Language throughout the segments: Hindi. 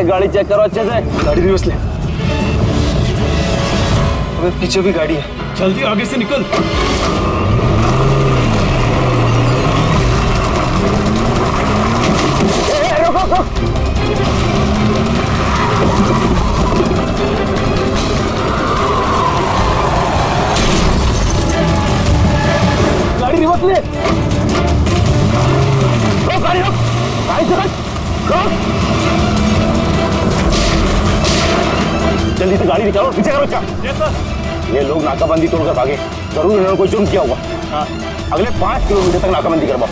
गाड़ी चेक करो अच्छे से। गाड़ी रिवर्स ले। अबे पीछे भी गाड़ी है। जल्दी आगे से निकल। गाड़ी रिवर्स ले। रोक गाड़ी, रोक गाड़ी, चल रोक। जल्दी से गाड़ी निकालो, पीछे करो क्या। ये लोग नाकाबंदी तोड़कर भागे, जरूर इन्होंने कोई जुर्म किया होगा। अगले 5 किलोमीटर तक नाकाबंदी करवाओ।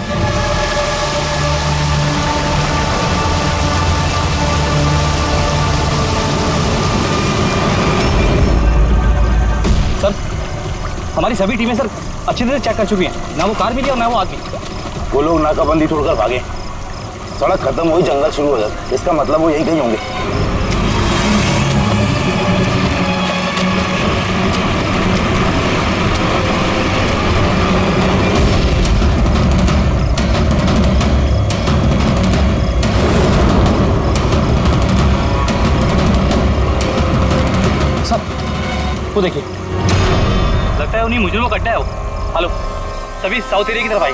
सर, हमारी सभी टीमें सर अच्छी तरह चेक कर चुकी हैं, ना वो कार मिली और ना वो आदमी। वो लोग नाकाबंदी तोड़कर भागे, सड़क खत्म हुई, जंगल शुरू हो जाता, इसका मतलब वो यही कहीं होंगे। सर, वो देखिए, लगता है उन्हीं मुजरिमों का अड्डा है वो। हेलो, सभी साउथ एरिया की तरफ आई।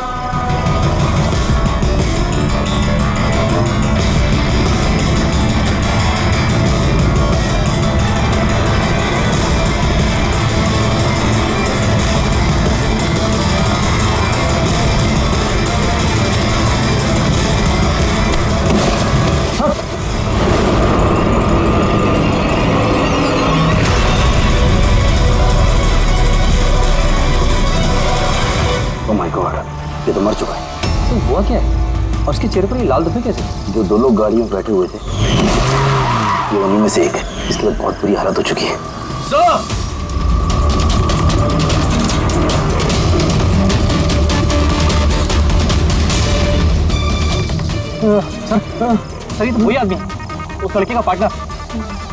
ओह माय गॉड, ये तो मर चुका है। तो हुआ क्या है? और उसके चेहरे पर ये लाल धब्बे कैसे? जो 2 लोग गाड़ियों में बैठे हुए थे, ये उन्हीं में से एक है। इसके बाद बहुत बुरी हालत हो चुकी है। सर, सर ये तो वही आदमी है, उस लड़के का पार्टनर।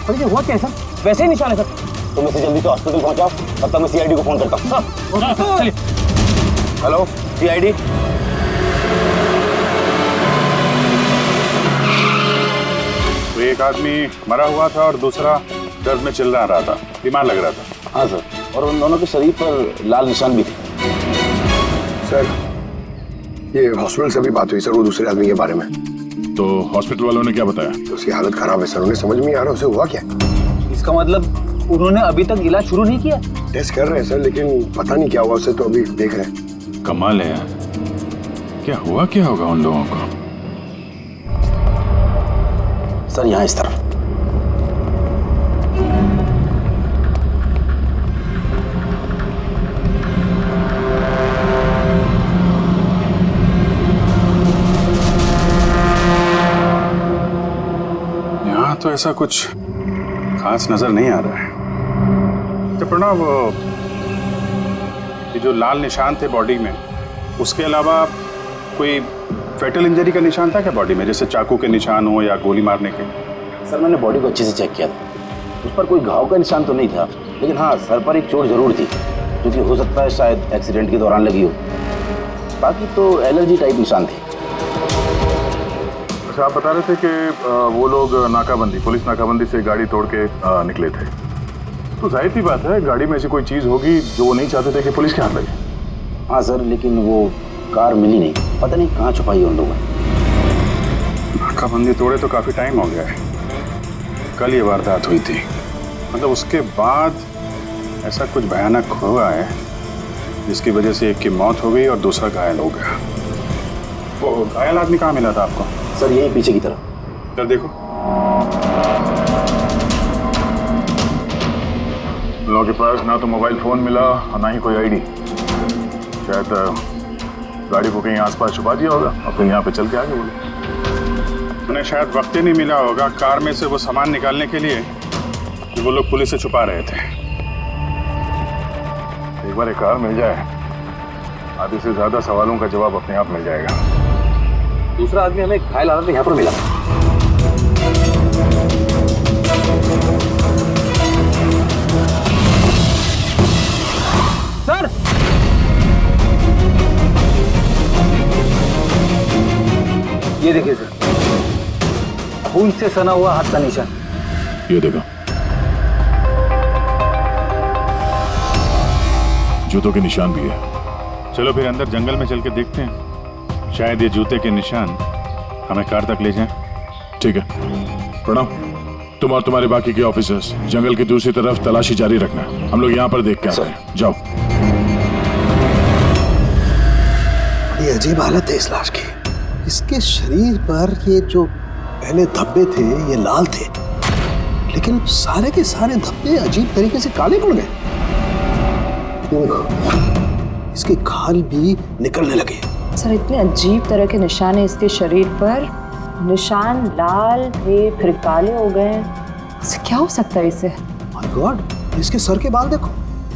सर ये हुआ क्या है सर? वैसे ही निशान है सर। तुम इसे जल्दी से हॉस्पिटल पहुंचाओ, तब तक मैं सीआईडी को फोन करता हूँ। सर चलिए। Hello CID. तो एक आदमी मरा हुआ था और दूसरा दर्द में चिल्ला रहा था, बीमार लग रहा था। हाँ सर, और उन दोनों के शरीर पर लाल निशान भी थे। सर, ये हॉस्पिटल से भी बात हुई सर वो दूसरे आदमी के बारे में। तो हॉस्पिटल वालों ने क्या बताया? तो उसकी हालत खराब है सर, उन्हें समझ में नहीं आ रहा उसे हुआ क्या। इसका मतलब उन्होंने अभी तक इलाज शुरू नहीं किया? टेस्ट कर रहे हैं सर, लेकिन पता नहीं क्या हुआ उसे, तो अभी देख रहे हैं। कमाल है यार, क्या हुआ क्या होगा उन लोगों को? सर यहाँ इस तरफ। यहाँ तो ऐसा कुछ खास नजर नहीं आ रहा है। तो प्रणव, ये जो लाल निशान थे बॉडी में, उसके अलावा कोई फेटल इंजरी का निशान था क्या बॉडी में, जैसे चाकू के निशान हो या गोली मारने के? सर मैंने बॉडी को अच्छे से चेक किया था, उस पर कोई घाव का निशान तो नहीं था, लेकिन हाँ सर पर एक चोट जरूर थी, जो कि हो सकता है शायद एक्सीडेंट के दौरान लगी हो। बाकी तो एलर्जी टाइप निशान थे। अच्छा, आप बता रहे थे कि वो लोग नाकाबंदी, पुलिस नाकाबंदी से गाड़ी तोड़ के निकले थे, तो जाहिर सी बात है गाड़ी में ऐसी कोई चीज़ होगी जो वो नहीं चाहते थे कि पुलिस के हाथ लगे। हाँ सर, लेकिन वो कार मिली नहीं, पता नहीं कहाँ छुपाई है उन लोगों ने। नाकाबंदी तोड़े तो काफ़ी टाइम हो गया है, कल ये वारदात हुई थी, मतलब उसके बाद ऐसा कुछ भयानक हुआ है जिसकी वजह से एक की मौत हो गई और दूसरा घायल हो गया। वो घायल आदमी कहाँ मिला था आपको? सर यही पीछे की तरफ। सर देखो, लोगों के पास ना तो मोबाइल फोन मिला और ना ही कोई आईडी। शायद गाड़ी को कहीं आसपास छुपा दिया होगा और फिर यहाँ पे चल के आगे बोले। उन्हें शायद वक्त ही नहीं मिला होगा कार में से वो सामान निकालने के लिए कि वो लोग पुलिस से छुपा रहे थे। एक बार एक कार मिल जाए, आधे से ज्यादा सवालों का जवाब अपने आप मिल जाएगा। दूसरा आदमी हमें घायल हालत में यहाँ पर मिला। सर, ये देखिए सर, खून खून से सना हुआ हाथ का निशान। ये देखो, जूतों के निशान भी है। चलो फिर अंदर जंगल में चल के देखते हैं, शायद ये जूते के निशान हमें कार तक ले जाएं। ठीक है प्रणव, तुम और तुम्हारे बाकी के ऑफिसर्स जंगल की दूसरी तरफ तलाशी जारी रखना, हम लोग यहाँ पर देख के आते हैं। जाओ। ये अजीब हालत है इस लाश की। इसके शरीर पर ये जो पहले धब्बे थे ये लाल थे, लेकिन सारे के सारे धब्बे अजीब तरीके से काले पड़ गए। ये देखो, इसके खाल भी निकलने लगे। सर इतने अजीब तरह के निशान है इसके शरीर पर, निशान लाल थे फिर काले हो गए। इससे क्या हो सकता है इसे? माय गॉड, इसके सर के बाल देखो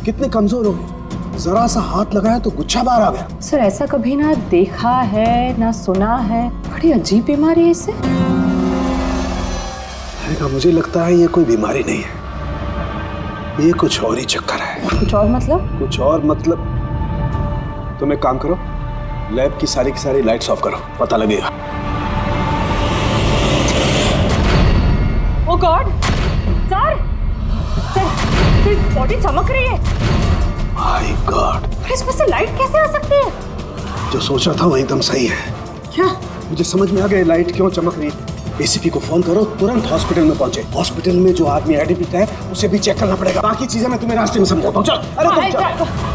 कितने कमजोर हो गए। जरा सा हाथ लगाया तो गुच्छा बाहर आ गया। सर ऐसा कभी ना देखा है ना सुना है, बड़ी अजीब बीमारी है इसे। मुझे लगता है ये कोई बीमारी नहीं है, ये कुछ और ही चक्कर है। कुछ और मतलब? कुछ और मतलब तुम एक काम करो, लैब की सारी लाइट्स ऑफ करो, पता लगेगा। ओह गॉड सर, सर बॉडी चमक रही है। माय गॉड, पर इसमें से लाइट कैसे आ सकती है? जो सोच रहा था वो एकदम सही है। क्या? मुझे समझ में आ गया लाइट क्यों चमक रही है। एसीपी को फोन करो, तुरंत हॉस्पिटल में पहुंचे। हॉस्पिटल में जो आदमी एडमिट है उसे भी चेक करना पड़ेगा। बाकी चीजें मैं तुम्हें रास्ते में समझाता हूं। चल, अरे तुम चल।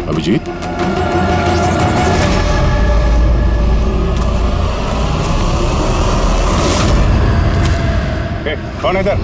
अभिजीत, कौन है इधर?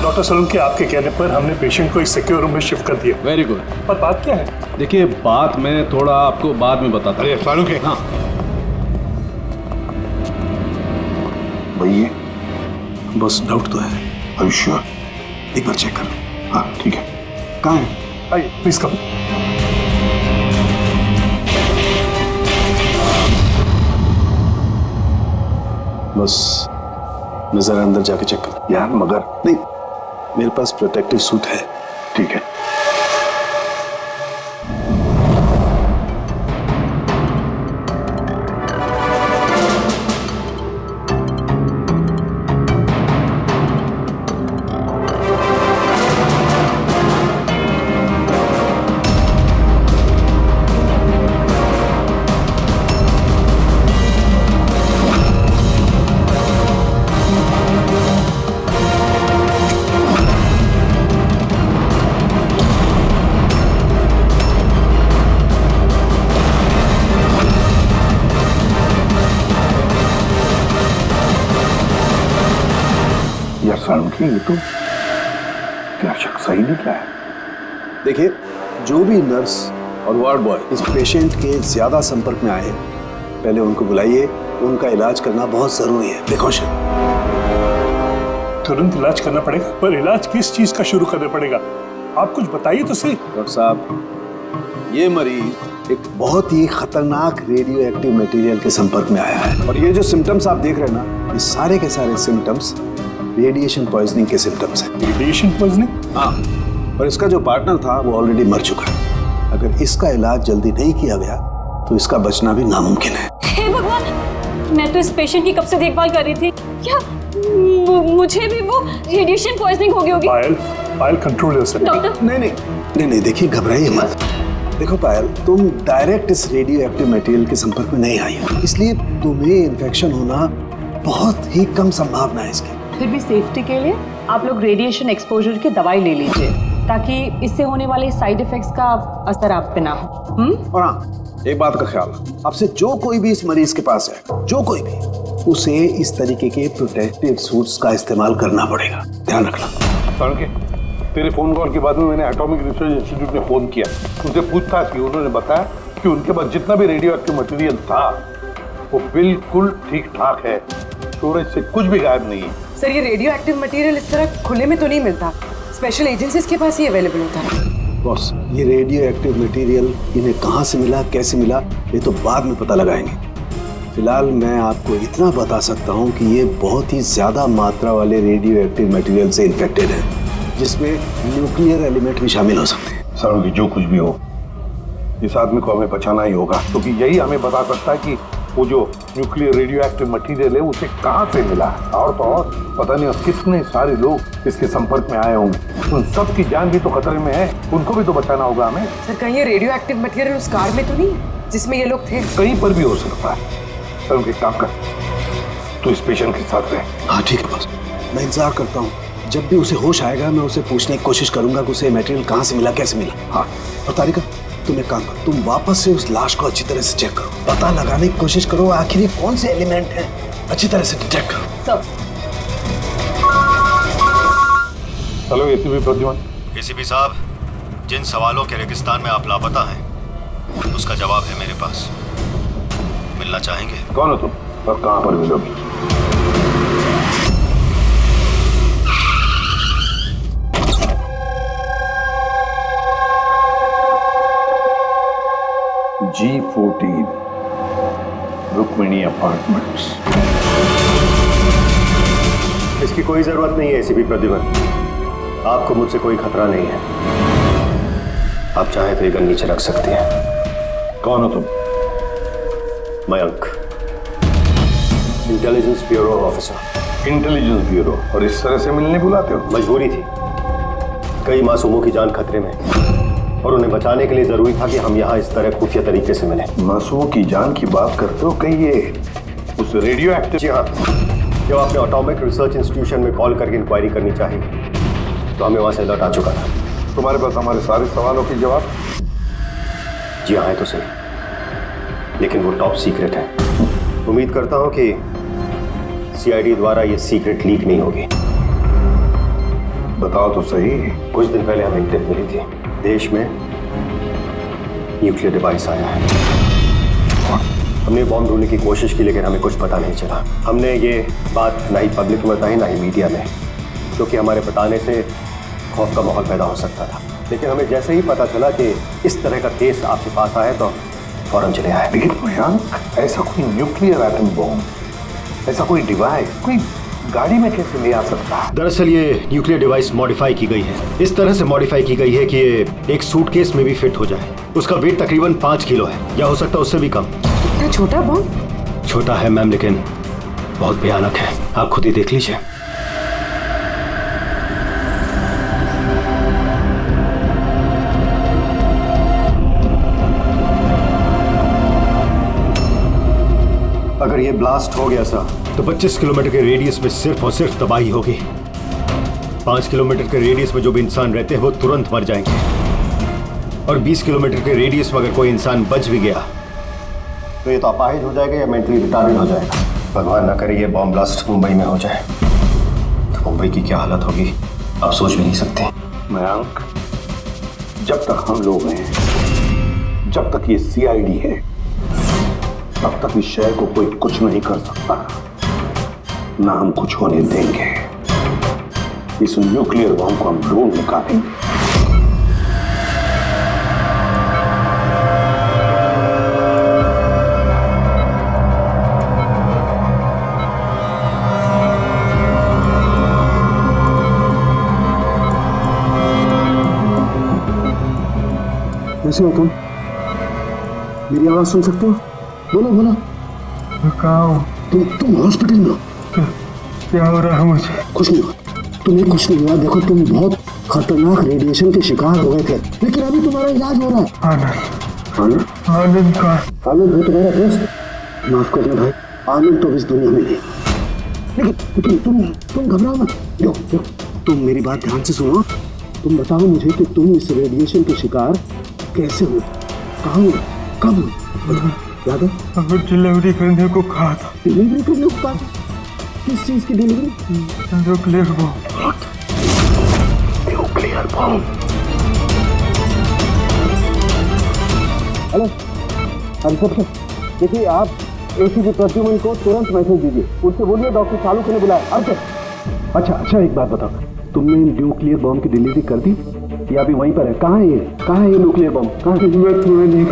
डॉक्टर सोलंकी, आपके कहने पर हमने पेशेंट को एक सिक्योर रूम में शिफ्ट कर दिया। Very good. पर बात क्या है? देखिए, बात मैं थोड़ा आपको बाद में बताता हूँ। अरे फारूक है। हाँ, भैया बस डाउट तो है। आयुष्य एक बार चेक कर लो। हाँ ठीक है। कहाँ है? आइए प्लीज कम। बस मैं जरा अंदर जाके चेक कर। यार मगर नहीं, मेरे पास प्रोटेक्टिव सूट है। ठीक है। ये तो क्या शक सही निकला है। देखिए, जो भी नर्स और वार्ड बॉय इस पेशेंट के ज्यादा संपर्क में आए, पहले उनको बुलाइए। उनका इलाज करना बहुत जरूरी है। प्रिकॉशन। तुरंत इलाज करना पड़ेगा, पर इलाज किस चीज का शुरू करना पड़ेगा? आप कुछ बताइए तो सही। डॉक्टर साहब, ये मरीज एक बहुत ही खतरनाक रेडियो एक्टिव मटेरियल के संपर्क में आया है, और ये जो सिम्टम्स आप देख रहे हैं ना, ये सारे के सारे सिम्टम्स रेडिएशन पॉइजनिंग के सिम्टम्स हैं। Radiation poisoning? हाँ, और इसका जो पार्टनर था वो ऑलरेडी मर चुका है। अगर इसका इलाज जल्दी नहीं किया गया तो इसका बचना भी नामुमकिन है। हे भगवान, मैं तो इस पेशेंट की कब से देखभाल कर रही थी। क्या मुझे भी वो रेडिएशन पॉइजनिंग हो गई होगी। पायल, पायल कंट्रोल योरसेल्फ। डॉक्टर नहीं देखिए, घबराइए मत। देखो पायल, तुम डायरेक्ट इस रेडियो एक्टिव मटेरियल के संपर्क में नहीं आई हो, इसलिए तुम्हें इन्फेक्शन होना बहुत ही कम संभावना है इसकी। फिर भी सेफ्टी के लिए आप लोग रेडिएशन एक्सपोजर की दवाई ले लीजिए, ताकि इससे होने वाले साइड इफेक्ट्स का असर आप पे ना हो। और हाँ, एक बात का ख्याल, आपसे जो कोई भी इस मरीज के पास है, जो कोई भी, उसे इस तरीके के प्रोटेक्टिव सूट्स का इस्तेमाल करना पड़ेगा, ध्यान रखना। तड़के तेरे फोन कॉल के बाद में मैंने एटॉमिक रिसर्च इंस्टीट्यूट में फोन किया, उनसे पूछताछ की। उन्होंने बताया कि उनके पास जितना भी रेडियो एक्टिव मटेरियल था वो बिल्कुल ठीक ठाक है, स्टोरेज से कुछ भी गायब नहीं है। सर, ये रेडियो एक्टिव मटेरियल इस तरह खुले में तो नहीं मिलता, स्पेशल एजेंसीज के पास ही अवेलेबल होता है। बॉस, ये रेडियो एक्टिव मटेरियल इन्हें कहाँ से मिला, कैसे मिला, ये तो बाद में पता लगाएंगे। फिलहाल मैं आपको इतना बता सकता हूँ कि ये बहुत ही ज्यादा मात्रा वाले रेडियो एक्टिव मटेरियल से इन्फेक्टेड है, जिसमें न्यूक्लियर एलिमेंट भी शामिल हो सकते हैं। सर की जो कुछ भी हो, इस आदमी को हमें बचाना ही होगा, क्योंकि यही हमें बता सकता है कि वो जो न्यूक्लियर रेडियो एक्टिव मटेरियल है उसे कहाँ से मिला है। और तो और पता नहीं कितने सारे लोग इसके संपर्क में आए होंगे, उन सब की जान भी तो खतरे में है, उनको भी तो बचाना होगा हमें। सर, कहीं ये रेडियो एक्टिव मटेरियल उस कार में तो नहीं जिसमें ये लोग थे? कहीं पर भी हो सकता है। सर उनके काम कर, तो इस पेशेंट के साथ रहे। हाँ ठीक है बॉस, मैं इंतजार करता हूँ। जब भी उसे होश आएगा मैं उसे पूछने की कोशिश करूंगा कि उसे मटेरियल कहाँ से मिला, कैसे मिला। हाँ, और तारिका, तुम एक काम करो, तुम वापस से उस लाश को अच्छी तरह से चेक करो, पता लगाने की कोशिश करो आखिर ये कौन से एलिमेंट हैं, अच्छी तरह से डिटेक्ट करो। Hello ACP Pradyuman. एसीपी साहब, जिन सवालों के रेगिस्तान में आप लापता हैं उसका जवाब है मेरे पास। मिलना चाहेंगे? कौन हो तुम और कहाँ पर मिलोगी? G14 Rukmini apartments. इसकी कोई जरूरत नहीं है एसीपी प्रद्युमन, आपको मुझसे कोई खतरा नहीं है। आप चाहें तो ये गन नीचे रख सकते हैं। कौन हो तुम? Mayank, intelligence bureau officer. Intelligence bureau, और इस तरह से मिलने बुलाते हो? मजबूरी थी, कई मासूमों की जान खतरे में और उन्हें बचाने के लिए जरूरी था कि हम यहाँ इस तरह खुफिया तरीके से मिले। मासूमों की जान की बात करते हो, कहीं ये उस रेडियो एक्टिव? जी हाँ, जब आपने एटॉमिक रिसर्च इंस्टीट्यूशन में कॉल करके इंक्वायरी करनी चाहिए तो हमें वहाँ से अलर्ट आ चुका था। तुम्हारे पास हमारे सारे सवालों के जवाब? जी हाँ, है तो सही, लेकिन वो टॉप सीक्रेट है। उम्मीद करता हूँ कि सीआईडी द्वारा ये सीक्रेट लीक नहीं होगी। बताओ तो सही। कुछ दिन पहले हमें टिप मिली थी, देश में न्यूक्लियर डिवाइस आया है। हमने बॉम्ब ढूंढने की कोशिश की, लेकिन हमें कुछ पता नहीं चला। हमने ये बात ना ही पब्लिक में बताई, ना ही मीडिया में, क्योंकि हमारे बताने से खौफ का माहौल पैदा हो सकता था। लेकिन हमें जैसे ही पता चला कि इस तरह का केस आपके पास आया तो फौरन चले आए। लेकिन मयंक, ऐसा कोई न्यूक्लियर एटम बॉम्ब, ऐसा कोई डिवाइस कोई गाड़ी में कैसे ले आ सकता है? दरअसल ये न्यूक्लियर डिवाइस मॉडिफाई की गई है, इस तरह से मॉडिफाई की गई है कि ये एक सूटकेस में भी फिट हो जाए। उसका वेट तकरीबन 5 किलो है, या हो सकता है उससे भी कम। इतना छोटा बॉम्ब? छोटा है मैम, लेकिन बहुत भयानक है, आप खुद ही देख लीजिए। अगर ये ब्लास्ट हो गया सर तो 25 किलोमीटर के रेडियस में सिर्फ और सिर्फ तबाही होगी। 5 किलोमीटर के रेडियस में जो भी इंसान रहते हैं वो तुरंत मर जाएंगे, और 20 किलोमीटर के रेडियस में अगर कोई इंसान बच भी गया तो ये तो अपाहिज हो जाएगा या मेंटली रिटार्डेड हो जाएगा। भगवान ना करे ये बॉम्ब ब्लास्ट मुंबई में हो जाए तो मुंबई की क्या हालत होगी आप सोच भी नहीं सकते। मयंक, जब तक हम लोग हैं, जब तक ये सीआईडी है, तब तक इस शहर को कोई कुछ नहीं कर सकता, ना हम कुछ होने देंगे। इस न्यूक्लियर बॉम्ब को हम ढूंढ निकालेंगे। कैसे हो तुम? मेरी आवाज सुन सकते हो? बोलो बोलो। कहाँ हो? तुम हॉस्पिटल में हो? क्या हो रहा है मुझे? कुछ नहीं हुआ, तुम्हें कुछ नहीं हुआ। देखो तुम बहुत खतरनाक रेडिएशन के शिकार हो गए थे, लेकिन अभी तुम्हारा इलाज हो रहा है। आनंद आनंद का आनंद है तुम्हारा दोस्त। माफ करना भाई, आनंद तो इस दुनिया में नहीं, लेकिन तुम घबराओ मत। देखो तुम मेरी बात ध्यान से सुनो। तुम बताओ मुझे कि तुम इस रेडिएशन के शिकार कैसे हुए, कहाँ हुए, कब हुए? याद है? अगर डिलीवरी करने को कहा था। डिलीवरी करने को कहा था? किस चीज की delivery? Nuclear bomb. Nuclear bomb. Hello Harshad, देखिए आप एसीपी प्रद्युमन को तुरंत मैसेज दीजिए, उनसे बोलिए डॉक्टर चालू ने बुलाया। हर्षद, अच्छा एक बात बताओ, तुमने न्यूक्लियर बम की डिलीवरी कर दी या अभी वहीं पर है? कहाँ है ये न्यूक्लियर बम? कहाँ है? मैं तुम्हें नहीं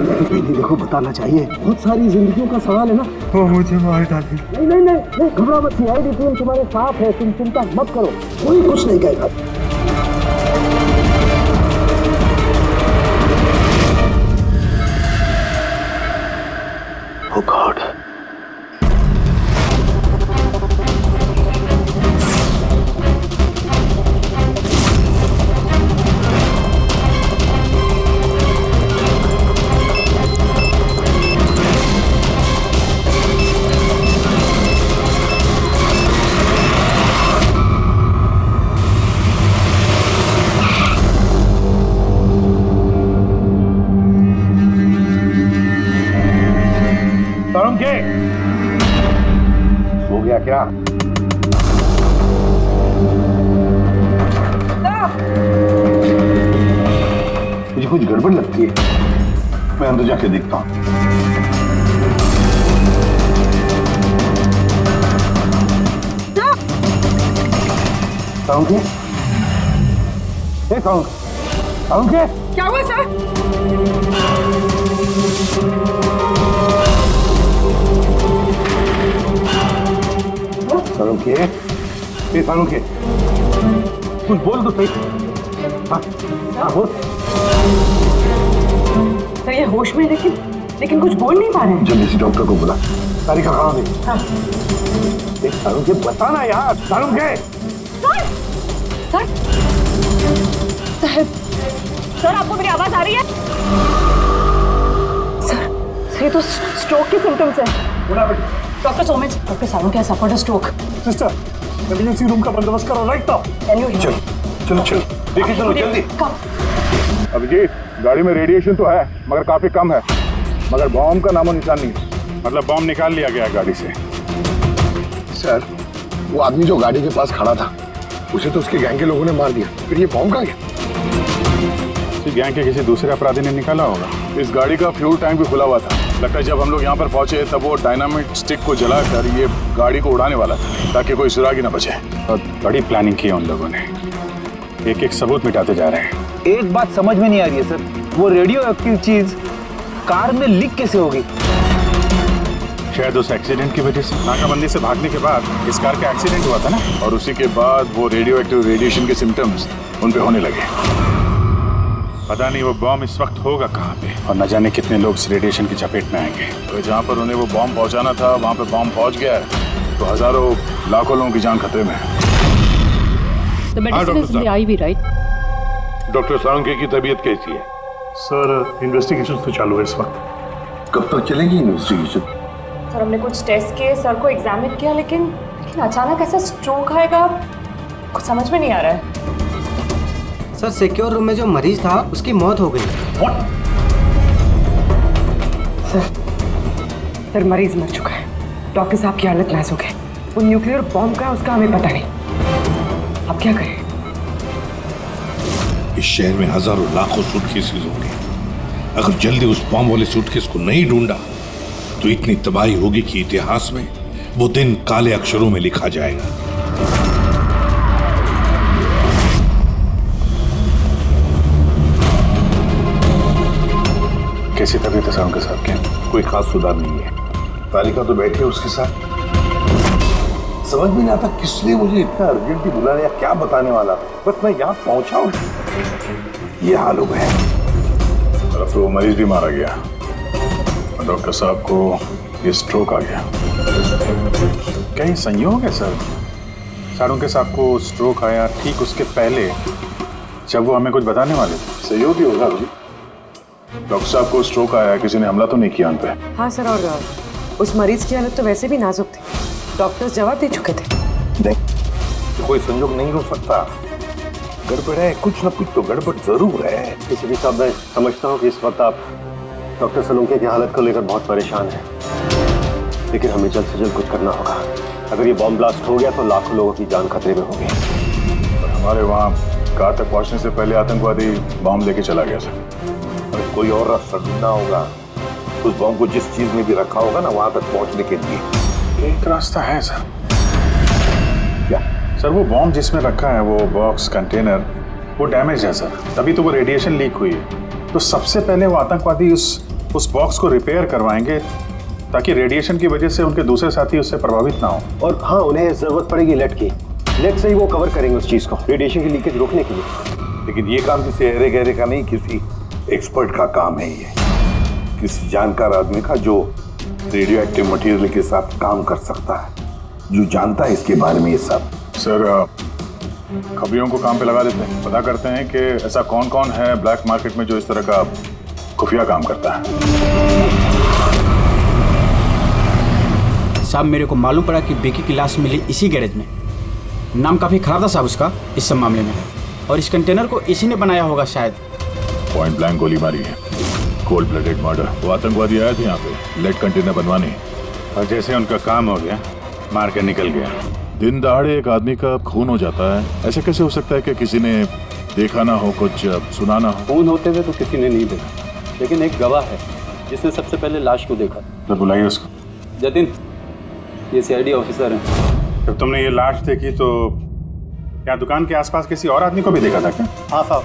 देखो बताना चाहिए, बहुत सारी जिंदगियों का सवाल है ना। वो मुझे मार डाली। नहीं घबराओ मत, सीआईडी टीम तुम्हारे साथ है, तुम चिंता मत करो, कोई कुछ नहीं कहेगा। Oh God. हो गया क्या? मुझे कुछ गड़बड़ लगती है, मैं अंदर जाके देखता हूँ। क्या हुआ सर? सालुंखे, कुछ बोल तो सही। हाँ बोल। सर ये होश में, लेकिन कुछ बोल नहीं पा रहे हैं। जल्दी से डॉक्टर को बुला। तारिका कहाँ है? हाँ। सालुंखे बताना यार, सालुंखे। सर आपको मेरी आवाज आ रही है? सर ये तो स्ट्रोक के सिम्टम्स है। Doctor Somesh, doctor Salunkhe has suffered a stroke. Sister, emergency room का बंदोबस्त करो राइट नाउ। चलो देखिए, चलो जल्दी। अभिजीत, गाड़ी में रेडिएशन तो है मगर काफी कम है, मगर बॉम्ब का नामो निशान नहीं है। मतलब बॉम्ब निकाल लिया गया गाड़ी से। सर, वो आदमी जो गाड़ी के पास खड़ा था, उसे तो उसके गैंग के लोगों ने मार दिया, फिर ये बॉम्ब कहाँ गया? गैंग के किसी दूसरे अपराधी ने निकाला होगा। इस गाड़ी का फ्यूल टैंक भी खुला हुआ था। लगता है जब हम लोग यहाँ पर पहुंचे तब वो डायनामिट स्टिक को जलाकर ये गाड़ी को उड़ाने वाला था ताकि कोई सुराग ही न बचे। और बड़ी प्लानिंग की है उन लोगों ने, एक एक सबूत मिटाते जा रहे हैं। एक बात समझ में नहीं आ रही है सर, वो रेडियो एक्टिव चीज कार में लीक कैसे होगी? शायद उस एक्सीडेंट की वजह से। नाकाबंदी से भागने के बाद इस कार का एक्सीडेंट हुआ था ना, और उसी के बाद वो रेडियो एक्टिव रेडिएशन के सिम्टम्स उन पे होने लगे। पता नहीं वो बॉम्ब इस वक्त होगा कहाँ पे, और न जाने कितने लोग इस रेडिएशन की चपेट में आएंगे। तो जहाँ पर उन्हें वो बॉम्ब पहुँचाना था वहाँ पे बॉम्ब पहुँच गया है, तो हजारों लाखों लोगों की जान खतरे में है। डॉक्टर सालुंखे की तबीयत कैसी है? सर इन्वेस्टिगेशन तो चालू है इस वक्त। कब तक चलेगी इन्वेस्टिगेशन? सर हमने कुछ टेस्ट किए, सर को एग्जामिन किया, लेकिन अचानक ऐसा स्ट्रोक आएगा कुछ समझ में नहीं आ रहा है। सर सिक्योर रूम में जो मरीज था उसकी मौत हो गई। सर मरीज मर चुका है, डॉक्टर साहब की हालत नाजुक है। वो न्यूक्लियर बॉम्ब का उसका हमें पता नहीं, अब क्या करें? इस शहर में हजारों लाखों सूटकेसेस होंगे, अगर जल्दी उस बॉम्ब वाले सूटकेस को नहीं ढूंढा तो इतनी तबाही होगी कि इतिहास में वो दिन काले अक्षरों में लिखा जाएगा। कैसी तबीयत है सालुंखे साहब की? कोई खास सुधार नहीं है। तालिका तो बैठी है उसके साथ। समझ में नहीं आता किसने मुझे इतना अर्जेंटली बुलाया या क्या बताने वाला, बस मैं यहाँ पहुंचा हूँ, ये हाल हो गया। अब तो वो मरीज भी मारा गया और डॉक्टर साहब को ये स्ट्रोक आ गया। क्या ये संयोग है सर? सारुंके साहब को स्ट्रोक आया ठीक उसके पहले जब वो हमें कुछ बताने वाले थे। सहयोग ही होगा अभी। डॉक्टर साहब को स्ट्रोक आया, किसी ने हमला तो नहीं किया उन पे? हाँ सर, और उस मरीज की हालत तो वैसे भी नाजुक थी। डॉक्टर्स जवाब दे चुके थे। नहीं, कोई संयोग नहीं हो सकता। गड़बड़ है, कुछ न कुछ तो गड़बड़ जरूर है। किसी साहब, मैं समझता हूँ कि इस वक्त आप डॉक्टर सलूंके की हालत को लेकर बहुत परेशान हैं, लेकिन हमें जल्द से जल्द कुछ करना होगा। अगर ये बॉम्ब ब्लास्ट हो गया तो लाखों लोगों की जान खतरे में होगी। और हमारे वहाँ कार तक पहुँचने से पहले आतंकवादी बॉम्ब लेके चला गया सर। अरे कोई और रास्ता ढूंढना होगा। उस बॉम्ब को जिस चीज में भी रखा होगा ना, वहां तक पहुंचने के लिए एक रास्ता है सर। क्या सर? वो बॉम्ब जिसमें रखा है, वो बॉक्स कंटेनर, वो डैमेज है सर, तभी तो वो रेडिएशन लीक हुई है। तो सबसे पहले वो आतंकवादी उस बॉक्स को रिपेयर करवाएंगे ताकि रेडिएशन की वजह से उनके दूसरे साथी उससे प्रभावित ना हो। और हाँ, उन्हें जरूरत पड़ेगी लेड की। लेड से ही वो कवर करेंगे उस चीज को, रेडिएशन की लीकेज रोकने के लिए। लेकिन ये काम किसी अहरे गहरे का नहीं, किसी एक्सपर्ट का काम है। ये किसी जानकार आदमी का जो रेडियो एक्टिव मटेरियल के साथ काम कर सकता है, जो जानता है इसके बारे में ये सब। सर, खबरियों को काम पे लगा देते हैं, पता करते हैं कि ऐसा कौन कौन है ब्लैक मार्केट में जो इस तरह का खुफिया काम करता है। साहब, मेरे को मालूम पड़ा कि बेकी की लाश मिली इसी गैरेज में। नाम काफी खराब था साहब उसका इस सब मामले में, और इस कंटेनर को इसी ने बनाया होगा शायद। पॉइंट ब्लैंक गोली मारी है, कोल्ड ब्लडेड मर्डर। वो आतंकवादी आया था यहाँ पे लेड कंटेनर बनवाने, और जैसे उनका काम हो गया मार के निकल गया। दिन दहाड़े एक आदमी का खून हो जाता है, ऐसे कैसे हो सकता है कि किसी ने देखा ना हो, कुछ सुना ना हो? खून होते हुए तो किसी ने नहीं देखा, लेकिन एक गवाह है जिसने सबसे पहले लाश को देखा। तो बुलाइए उसको। जतिन, ये सीआईडी ऑफिसर हैं। जब तुमने ये लाश देखी तो क्या दुकान के आसपास किसी और आदमी को भी देखा था क्या? हाँ साहब,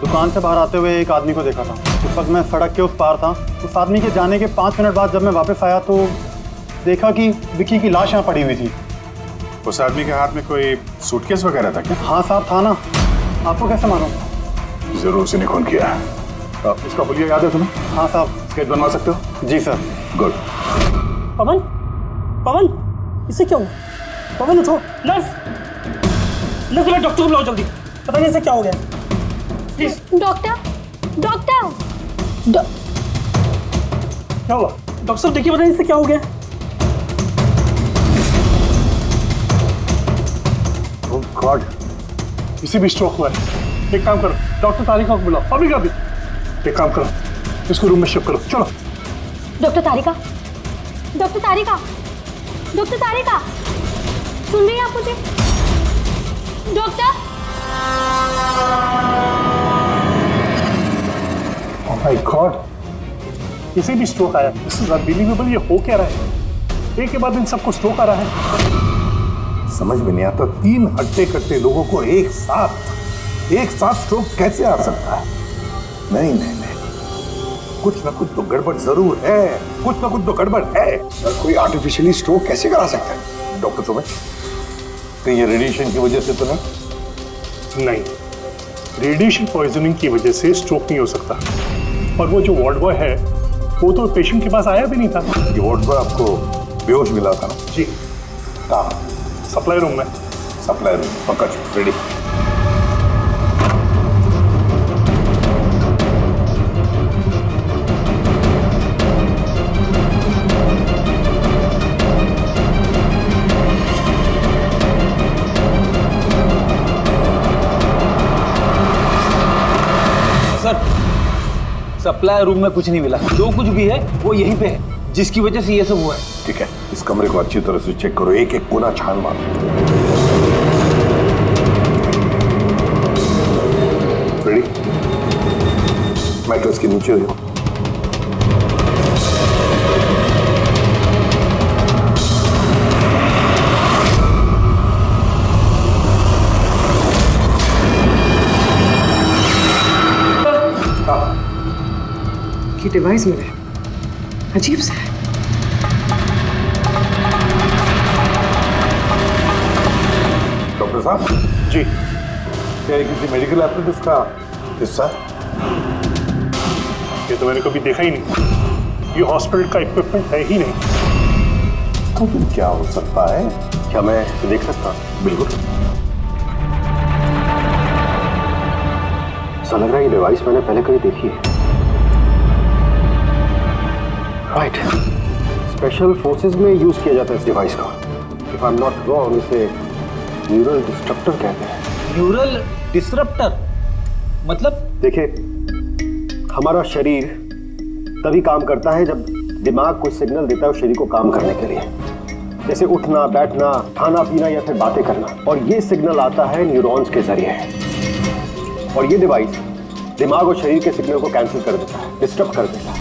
दुकान से बाहर आते हुए एक आदमी को देखा था। उस वक्त मैं सड़क के उस पार था। उस आदमी के जाने के 5 मिनट बाद जब मैं वापस आया तो देखा कि विक्की की लाश यहाँ पड़ी हुई थी। उस आदमी के हाथ में कोई सूटकेस वगैरह था क्या? हाँ साहब, था ना। आपको कैसे मालूम? जरूर उसी ने खून किया है। इसका हुलिया याद है तुम्हें? हाँ साहब। स्केच बनवा सकते हो? जी सर। गुड। पवन, पवन, इसे क्या हुआ? पवन उठो। नर्स, नर्स, डॉक्टर को बुलाओ जल्दी। पता नहीं इसे क्या हो गया। प्लीज। Doctor, doctor. क्या हुआ? डॉक्टर साहब देखिए, पता नहीं इसे क्या हो गया। ओह गॉड, इसे भी स्ट्रोक हुआ है। एक काम करो, डॉक्टर तारिका को बुलाओ अभी का भी। एक काम करो, इसको रूम में शिफ्ट करो। चलो। डॉक्टर तारिका, डॉक्टर तारिका, डॉक्टर तारिका, सुन रही हैं आप मुझे? डॉक्टर। ओह माय गॉड, इसे भी स्ट्रोक आया। This is unbelievable. ये हो क्या रहा है? एक के बाद इन सबको स्ट्रोक आ रहा है। समझ में नहीं आता, 3 हट्टे कट्टे लोगों को एक साथ स्ट्रोक कैसे आ सकता है? नहीं नहीं नहीं, कुछ ना कुछ तो गड़बड़ जरूर है। कुछ ना कुछ तो गड़बड़ है। सर, कोई आर्टिफिशियली स्ट्रोक कैसे करा सकता है? डॉक्टर सोमेश, कहीं ये रेडिएशन की वजह से तो नहीं? रेडिएशन पॉइजनिंग की वजह से स्ट्रोक नहीं हो सकता। और वो जो वार्ड बॉय है, वो तो पेशेंट के पास आया भी नहीं था। ये वार्ड बॉय आपको बेहोश मिला था ना? जी। कहाँ? सप्लाई रूम में। सप्लाई रूम, पक्का रेडी। सर, सप्लाई रूम में कुछ नहीं मिला। जो कुछ भी है वो यहीं पे है, जिसकी वजह से ये सब हुआ है। ठीक है, इस कमरे को अच्छी तरह से चेक करो, एक एक कोना छान मारो। रेडी? मैट्रेस के नीचे हो। ये डिवाइस मिला है, अजीब सा है। डॉक्टर साहब जी। क्या ये किसी मेडिकल एप्रेटिस का हिस्सा? ये तो मैंने कभी देखा ही नहीं। ये हॉस्पिटल का इक्विपमेंट है ही नहीं। तो फिर क्या हो सकता है? क्या मैं इसे देख सकता हूँ? बिल्कुल। ऐसा लग रहा है ये डिवाइस मैंने पहले कहीं देखी है। राइट, स्पेशल फोर्सेस में यूज किया जाता है इस डिवाइस को। If I am not wrong, इसे न्यूरल डिस्ट्रप्टर कहते हैं। न्यूरल डिसरप्टर मतलब? देखिए, हमारा शरीर तभी काम करता है जब दिमाग कोई सिग्नल देता है उस शरीर को काम करने के लिए, जैसे उठना, बैठना, खाना पीना या फिर बातें करना। और ये सिग्नल आता है न्यूरॉन्स के जरिए, और ये डिवाइस दिमाग और शरीर के सिग्नल को कैंसिल कर देता है, डिस्टर्ब कर देता है।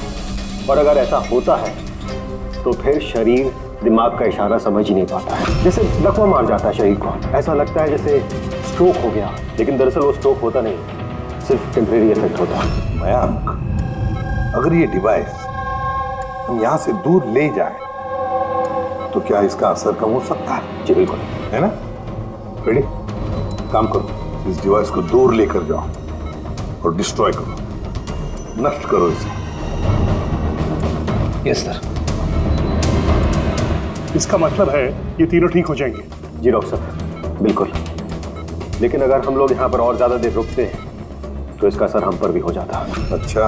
और अगर ऐसा होता है तो फिर शरीर दिमाग का इशारा समझ ही नहीं पाता है, जैसे लकवा मार जाता है शरीर को। ऐसा लगता है जैसे स्ट्रोक हो गया, लेकिन दरअसल वो स्ट्रोक होता नहीं, सिर्फ टेम्परेरी इफेक्ट होता है। मयंक, अगर ये डिवाइस हम यहाँ से दूर ले जाए तो क्या इसका असर कम हो सकता है? जी बिल्कुल, है ना? रेडी? काम करो, इस डिवाइस को दूर लेकर जाओ और डिस्ट्रॉय करो, नष्ट करो इसे। Yes sir. इसका मतलब है ये तीनों ठीक हो जाएंगे? जी डॉक्टर साहब, बिल्कुल। लेकिन अगर हम लोग यहाँ पर और ज्यादा देर रुकते हैं तो इसका असर हम पर भी हो जाता है। अच्छा,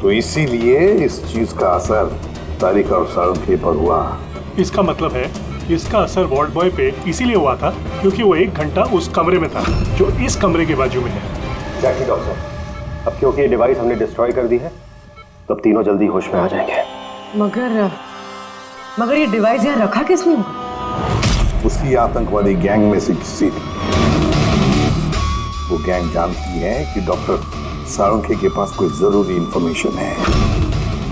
तो इसीलिए इस चीज का असर तारिका और साळुंखे पर हुआ। इसका मतलब है इसका असर वार्ड बॉय पे इसीलिए हुआ था क्योंकि वो 1 घंटा उस कमरे में था जो इस कमरे के बाजू में है। एग्जैक्टली डॉक्टर साहब, अब क्योंकि ये डिवाइस हमने डिस्ट्रॉय कर दी है तो अब तीनों जल्दी होश में आ जाएंगे। मगर ये डिवाइस यहाँ रखा किसने होगा? उसी आतंकवादी गैंग में से किसी ने। वो गैंग जानती है कि डॉक्टर साळुंखे के पास कोई जरूरी इंफॉर्मेशन है,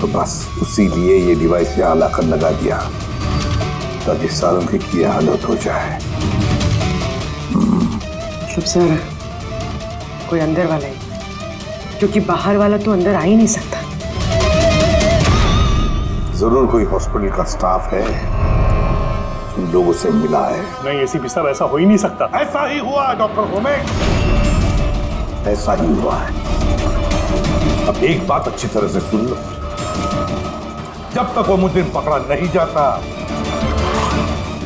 तो बस उसी लिए ये डिवाइस यहाँ लाकर लगा दिया ताकि साळुंखे की हालत हो जाए। शुभ सर, कोई अंदर वाला ही, क्योंकि बाहर वाला तो अंदर आ ही नहीं सकता। जरूर कोई हॉस्पिटल का स्टाफ है जिन लोगों से मिला है। नहीं एसीपी साहब, ऐसा हो ही नहीं सकता। ऐसा ही हुआ डॉक्टर होमेक, ऐसा ही हुआ है। अब एक बात अच्छी तरह से सुन लो, जब तक वो मुजरिम पकड़ा नहीं जाता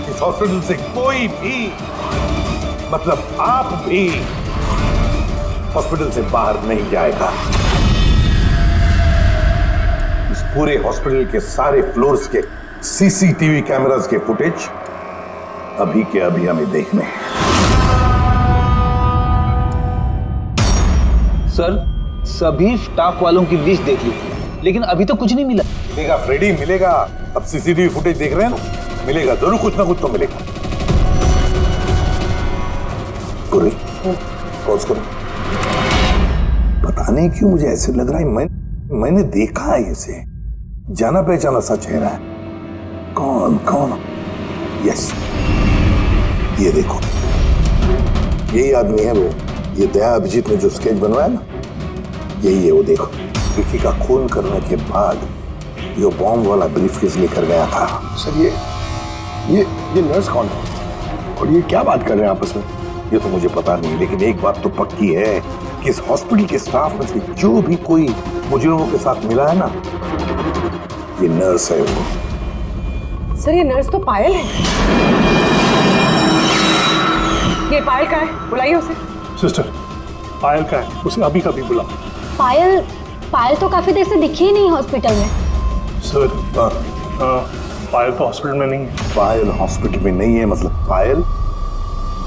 इस हॉस्पिटल से कोई भी, मतलब आप भी, हॉस्पिटल से बाहर नहीं जाएगा। इस पूरे हॉस्पिटल के सारे फ्लोर्स के सीसीटीवी कैमरास के फुटेज अभी के अभी हमें देखने हैं। सर, सभी स्टाफ वालों की लिस्ट देख ली, लेकिन अभी तो कुछ नहीं मिला। मिलेगा फ्रेडी, मिलेगा। अब सीसीटीवी फुटेज देख रहे हैं ना, मिलेगा जरूर, कुछ ना कुछ तो मिलेगा। पूरी पॉज करो। पता नहीं क्यों मुझे ऐसे लग रहा है मैंने देखा है इसे, जाना पहचाना सा चेहरा है। कौन कौन? यस, ये देखो, यही आदमी है वो। ये दया अभिजीत ने जो स्केच बनवाया ना, यही है वो। देखो, विकी का खून करने के बाद ये बॉम्ब वाला ब्रीफकेस लेकर गया था। सर, ये नर्स कौन है और ये क्या बात कर रहे हैं आपस में? ये तो मुझे पता नहीं, लेकिन एक बात तो पक्की है कि इस हॉस्पिटल के स्टाफ में से जो भी कोई मुजरिमों के साथ मिला है ना, ये नर्स है वो। सर, ये नर्स तो पायल है। ये पायल का है, बुलाइए उसे। सिस्टर, पायल का है, उसे अभी कभी बुला। पायल तो काफी देर से दिखी ही नहीं हॉस्पिटल में। सर, पायल तो हॉस्पिटल में नहीं है। पायल हॉस्पिटल में नहीं है मतलब पायल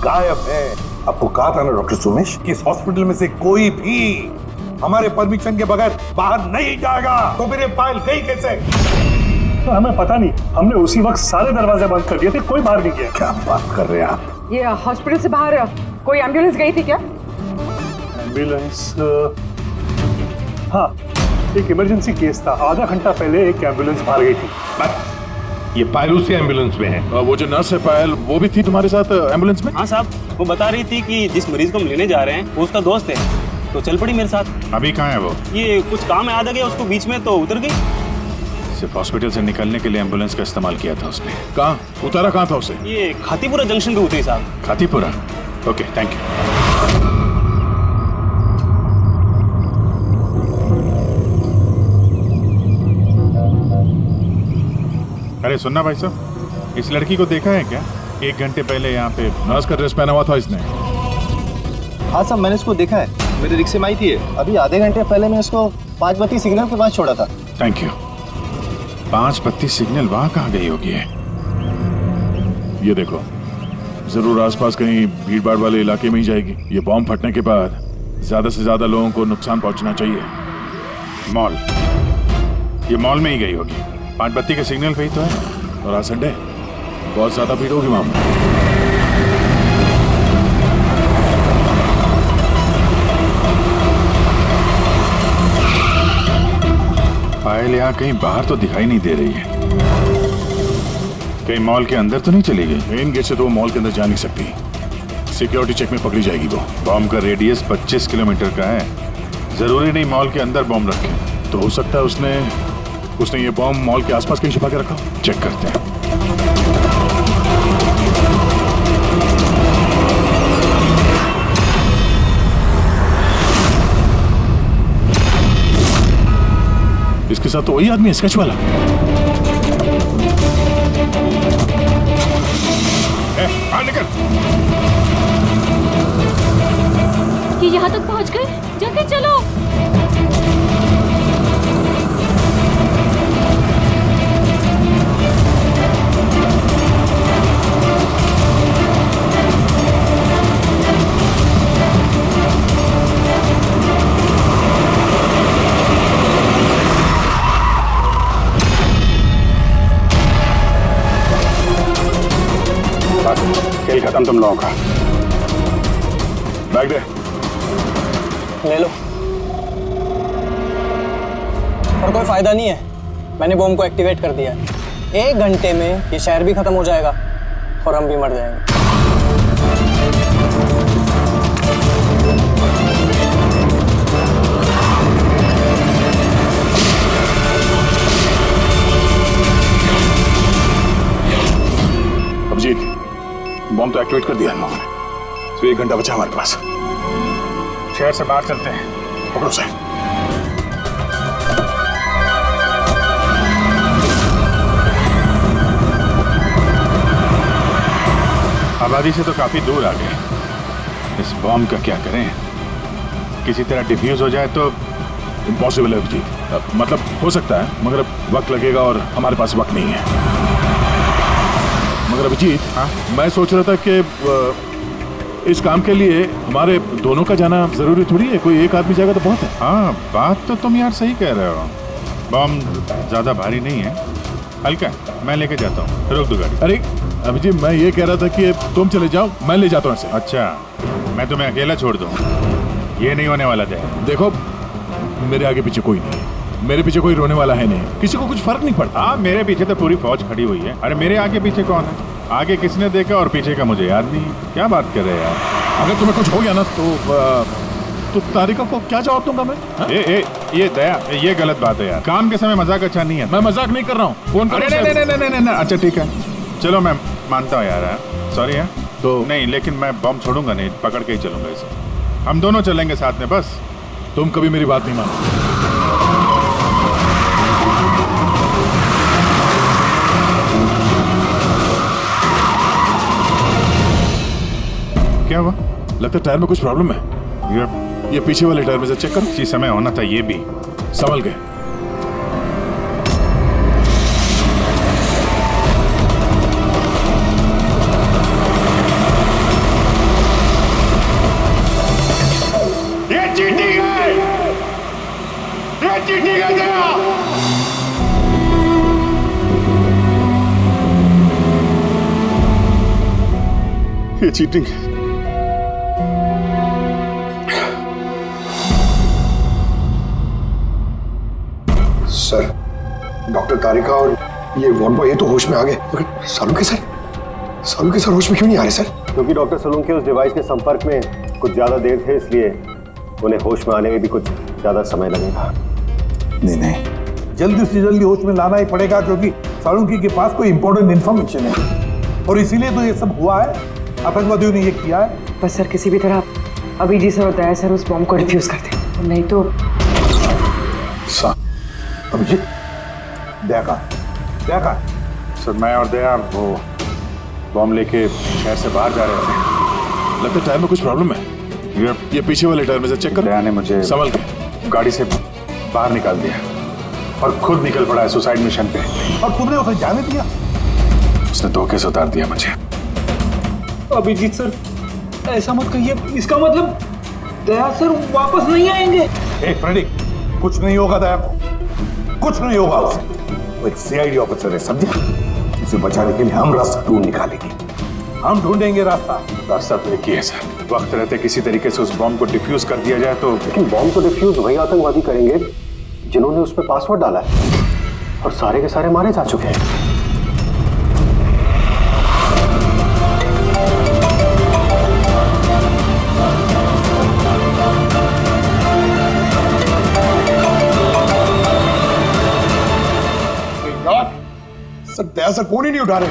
गायब है। आपको कहा था ना डॉक्टर सुमेश कि इस हॉस्पिटल में से कोई भी हमारे परमिशन के बगैर बाहर नहीं जाएगा। तो फिर ये पायल गई कैसे? तो हमें पता नहीं, हमने उसी वक्त सारे दरवाजे बंद कर दिए थे, कोई बाहर नहीं गया। क्या बात कर रहे हैं आप? ये हॉस्पिटल से बाहर कोई एम्बुलेंस गई थी क्या? एम्बुलेंस? हाँ, एक इमरजेंसी केस था, आधा घंटा पहले एक एम्बुलेंस बाहर गई थी। ये पायल उसी एम्बुलेंस में है। वो जो नर्स है पायल, वो भी थी तुम्हारे साथ एम्बुलेंस में? हाँ साहब, वो बता रही थी कि जिस मरीज को हम लेने जा रहे हैं वो उसका दोस्त है, तो चल पड़ी मेरे साथ। अभी कहाँ है वो? ये कुछ काम में आ गया उसको बीच में, तो उतर गई। सिर्फ हॉस्पिटल से निकलने के लिए एम्बुलेंस का इस्तेमाल किया था उसने। कहाँ उतारा, कहाँ था उसे? ये खातीपुरा जंक्शन पे उतरी साहब। खातीपुरा? Okay, thank you. अरे अरे सुनना भाई साहब, इस लड़की को देखा है क्या? 1 घंटे पहले यहाँ पे नर्स का ड्रेस पहना हुआ था इसने। हाँ साहब, मैंने इसको देखा है, मेरे रिक्शे में आई थी। अभी आधे घंटे पहले मैं इसको 5 बत्ती सिग्नल के पास छोड़ा था। Thank you. 5 बत्ती सिग्नल वहां कहाँ गई होगी? ये देखो, जरूर आसपास कहीं भीड़ भाड़ वाले इलाके में ही जाएगी। ये बॉम्ब फटने के बाद ज्यादा से ज्यादा लोगों को नुकसान पहुंचना चाहिए। मॉल, ये मॉल में ही गई होगी। 5 बत्ती के सिग्नल पे ही तो है, और आज संडे बहुत ज्यादा भीड़ होगी वहां पर। पायल यहाँ कहीं बाहर तो दिखाई नहीं दे रही है। कहीं मॉल के अंदर तो नहीं चली गई? मेन गेट से तो वो मॉल के अंदर जा नहीं सकती, सिक्योरिटी चेक में पकड़ी जाएगी वो। बॉम्ब का रेडियस 25 किलोमीटर का है। जरूरी नहीं मॉल के अंदर बॉम्ब रखे, तो हो सकता है उसने ये बॉम्ब मॉल के आसपास कहीं छिपा के रखा। चेक करते हैं। इसके साथ तो वही आदमी है, स्केच वाला। बाहर निकल। ये यहाँ तक पहुँच गए, जल्दी चलो। खेल खत्म तुम लोगों का। बैग दे। ले लो। और कोई फायदा नहीं है, मैंने बॉम्ब को एक्टिवेट कर दिया है। 1 घंटे में ये शहर भी खत्म हो जाएगा और हम भी मर जाएंगे। अभिजीत, बॉम्ब तो एक्टिवेट कर दिया हम लोगों ने, तो 1 घंटा बचा हमारे पास। शहर से बाहर चलते हैं। पकड़ो से। आबादी से तो काफी दूर आ गए। इस बॉम्ब का क्या करें? किसी तरह डिफ्यूज हो जाए तो इम्पॉसिबल है अभिजीत। मतलब हो सकता है, मगर वक्त लगेगा और हमारे पास वक्त नहीं है। मगर अभिजीत, हाँ? मैं सोच रहा था कि इस काम के लिए हमारे दोनों का जाना जरूरी थोड़ी है। कोई एक आदमी जाएगा तो बहुत है। हाँ, बात तो तुम यार सही कह रहे हो। बॉम्ब ज्यादा भारी नहीं है, हल्का। मैं लेके जाता हूँ, रोक दो गाड़ी। अरे अभिजीत, मैं ये कह रहा था कि तुम चले जाओ, मैं ले जाता हूँ ऐसे। अच्छा, मैं तुम्हें अकेला छोड़ दूँ? ये नहीं होने वाला था। देखो, मेरे आगे पीछे कोई नहीं है, मेरे पीछे कोई रोने वाला है नहीं, किसी को कुछ फर्क नहीं पड़ता। हाँ, मेरे पीछे तो पूरी फौज खड़ी हुई है। अरे मेरे आगे पीछे कौन है? आगे किसने देखा और पीछे का मुझे याद नहीं। क्या बात कर रहे हैं यार? अगर तुम्हें कुछ हो गया ना तो तारिका को क्या जवाब दूंगा मैं? ये दया, ये गलत बात है यार। काम के समय मजाक अच्छा नहीं है। मैं मजाक नहीं कर रहा हूँ। फोन करो। नहीं, अच्छा ठीक है, चलो मैं मानता हूँ यार, सॉरी है तो नहीं, लेकिन मैं बम छोड़ूंगा नहीं, पकड़ के ही चलूंगा इसे। हम दोनों चलेंगे साथ में। बस तुम कभी मेरी बात नहीं मानो। क्या हुआ? लगता है टायर में कुछ प्रॉब्लम है। ये पीछे वाले टायर में से चेक करो। इसी समय होना था ये भी। संभल गए। ये चीटिंग है, ये चीटिंग है जरा। ये चीटिंग है। सर, डॉक्टर तारिका और ये वार्ड बॉय ये तो होश में आ गए, मगर सालुके सर होश में क्यों नहीं आ रहे सर? क्योंकि डॉक्टर सलूके उस डिवाइस के संपर्क में कुछ ज्यादा देर थे, इसलिए उन्हें होश में आने में भी कुछ ज्यादा समय लगेगा। नहीं, जल्दी से जल्दी होश में लाना ही पड़ेगा, क्योंकि सालुके के पास कोई इंपॉर्टेंट इंफॉर्मेशन है और इसीलिए तो ये सब हुआ है। आतंकवादियों ने ये किया है। बस सर, किसी भी तरह अभी जी सर और दया सर उस बॉम्ब को डिफ्यूज कर दें, नहीं तो। अभिजीत, दया सर मैं और दया वो बॉम्ब लेके शहर से बाहर जा रहे थे। लगता है टायर में कुछ प्रॉब्लम है। ये पीछे वाले टायर में से चेक कर। दया ने मुझे संभल के गाड़ी से बाहर निकाल दिया और खुद निकल पड़ा है सुसाइड मिशन पे। और तुमने उसे जाने दिया? उसने धोखे से उतार दिया मुझे। अभिजीत सर ऐसा मत कहिए, इसका मतलब दया सर वापस नहीं आएंगे। फ्रेडी, कुछ नहीं होगा दया को, कुछ नहीं होगा उसे। वो एक सीआईडी ऑफिसर है, समझे? उसे बचाने के लिए हम रास्ता ढूंढ निकालेंगे, हम ढूंढेंगे रास्ता। रास्ता तो एक ही है सर, वक्त रहते किसी तरीके से उस बॉम्ब को डिफ्यूज कर दिया जाए तो। लेकिन बॉम्ब को डिफ्यूज वही आतंकवादी करेंगे जिन्होंने उस पर पासवर्ड डाला है, और सारे के सारे मारे जा चुके हैं। सर दया सर फोन ही नहीं उठा रहे।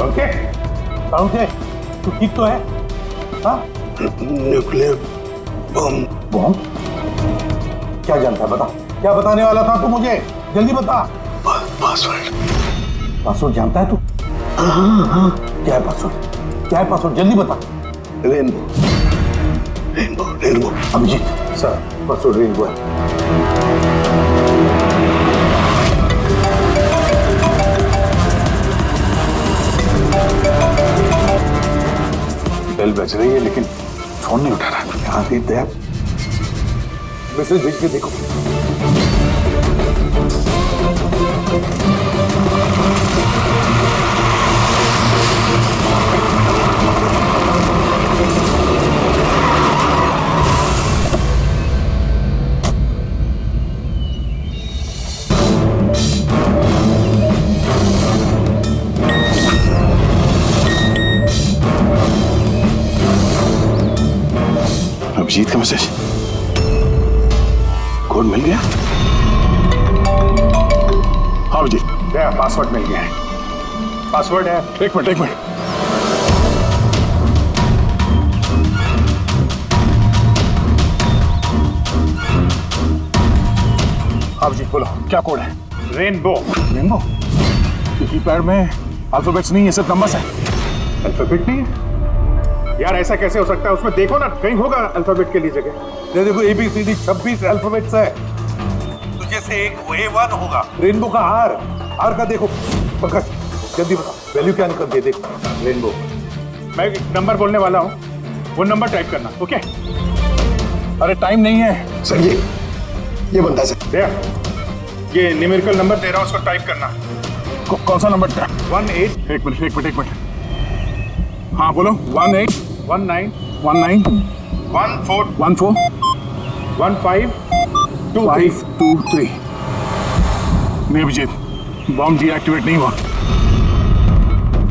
ओके ओके, तू ठीक तो है? हाँ, न्यूक्लियर बम। बम? क्या जानता है, बता। क्या बताने वाला था तू मुझे? जल्दी बता। पासवर्ड। पासवर्ड जानता है तू? हाँ। क्या है पासवर्ड? क्या है पासवर्ड? जल्दी बता। Rainbow rainbow rainbow. Abhijit sir, password rainbow है। बेल बज रही है लेकिन फोन नहीं उठा रहा। यहाँ पे दया मैसेज भेज के देखो। अभिजीत का मैसेज, कोड मिल गया? हाँ अभिजीत, दया पासवर्ड मिल गया है। पासवर्ड है। एक मिनट। अभिजीत बोलो क्या कोड है? रेनबो। रेनबो? कीपैड में अल्फाबेट्स नहीं है, सिर्फ नंबर्स है। अल्फाबेट नहीं है यार, ऐसा कैसे हो सकता है? उसमें देखो ना, कहीं होगा अल्फाबेट के लिए जगह। ये देखो ABCD 26 अल्फाबेट्स है। तो जैसे एक A1 होगा, रेनबो का आर का देखो। पंकज जल्दी बता, वैल्यू क्या निकलती है? देख रेनबो। मैं एक नंबर बोलने वाला हूँ, वो नंबर टाइप करना। ओके? अरे टाइम नहीं है सर, ये बंदा सर। दया, ये न्यूमेरिकल नंबर दे रहा हूँ, उसको टाइप करना। कौन सा नंबर था? 18। एक मिनट। हाँ बोलो। 18 19 19 14 14 15 523। नहीं अभिजीत, बॉम्ब डीएक्टिवेट नहीं हुआ।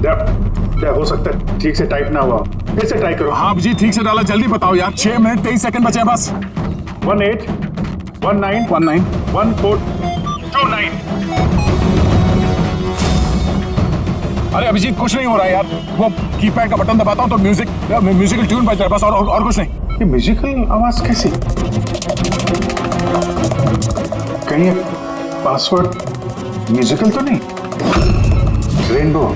क्या हो सकता है ठीक से टाइप ना हुआ? फिर से ट्राई करो। हाँ अभिजीत, ठीक से डाला, जल्दी बताओ यार। 6 मिनट 23 सेकंड बचे हैं बस। 18 19 19 14 29। अरे अभिजीत कुछ नहीं हो रहा है यार, वो कीपैड का बटन दबाता हूँ तो म्यूजिकल ट्यून बज रहा है बस, और कुछ नहीं। ये म्यूजिकल आवाज कैसी? कहीं पासवर्ड म्यूजिकल तो नहीं? रेनबो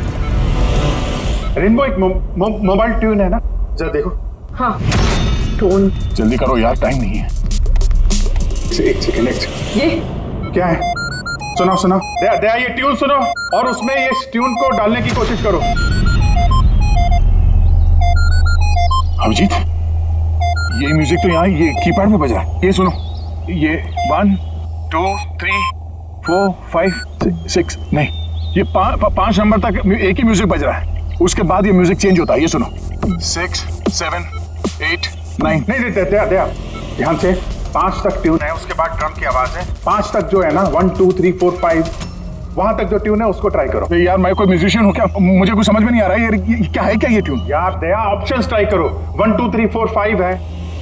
एक मोबाइल ट्यून है ना? जरा देखो। हाँ, टोन। जल्दी करो यार, टाइम नहीं है। एक सेकंड। ये क्या है? सुनाओ। दया ये ट्यून सुनो और उसमें ये ट्यून को डालने की कोशिश करो। अभिजीत, ये म्यूजिक तो यहाँ ये कीपैड में बज रहा है। ये सुनो, ये 1 2 3 4 5 6 नहीं, ये 5 नंबर तक एक ही म्यूजिक बज रहा है। उसके बाद ये म्यूजिक चेंज होता है। ये सुनो, 6 7 8 9। नहीं दया ध्यान से। 5 तक ट्यून है, उसके बाद ड्रम की आवाज है। 5 तक जो है ना, 1 2 3 4 5, वहां तक जो ट्यून है उसको ट्राई करो। यार मैं कोई म्यूजिशियन हूँ क्या? मुझे कुछ समझ में नहीं आ रहा है। ये क्या है? क्या ये ट्यून? यार दया ऑप्शंस ट्राई करो। 1 2 3 4 5 है,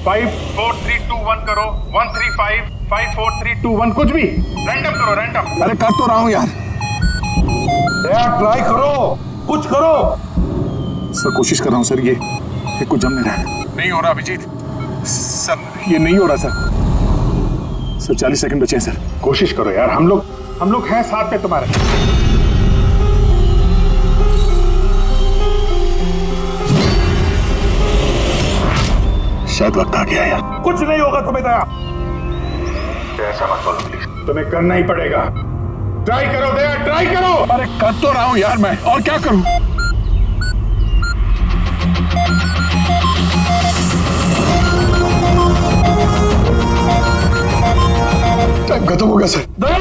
5 4 3 2 1 करो, 1 3 5 5 4 3 2 1, कुछ भी रैंडम करो। रैंडम। अरे कर तो रहा हूँ यार। दया ट्राई करो, कुछ करो। सर कोशिश कर रहा हूँ सर, ये कुछ जम नहीं रहा है। नहीं हो रहा अभिजीत सर, ये नहीं हो रहा सर। सर 40 सेकंड बचे हैं सर, कोशिश करो यार, हम लोग हैं साथ में तुम्हारे। शायद वक्त आ गया यार। कुछ नहीं होगा तुम्हें दया, ऐसा मत बोलो प्लीज, तुम्हें करना ही पड़ेगा। ट्राई करो दया, ट्राई करो। अरे कर तो रहा हूं यार मैं, और क्या करूं। टाइम खत्म हो गया सर। दया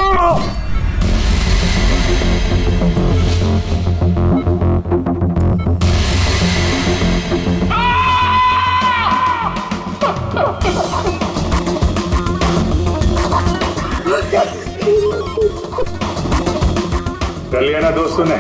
कर लिया ना दोस्तों ने।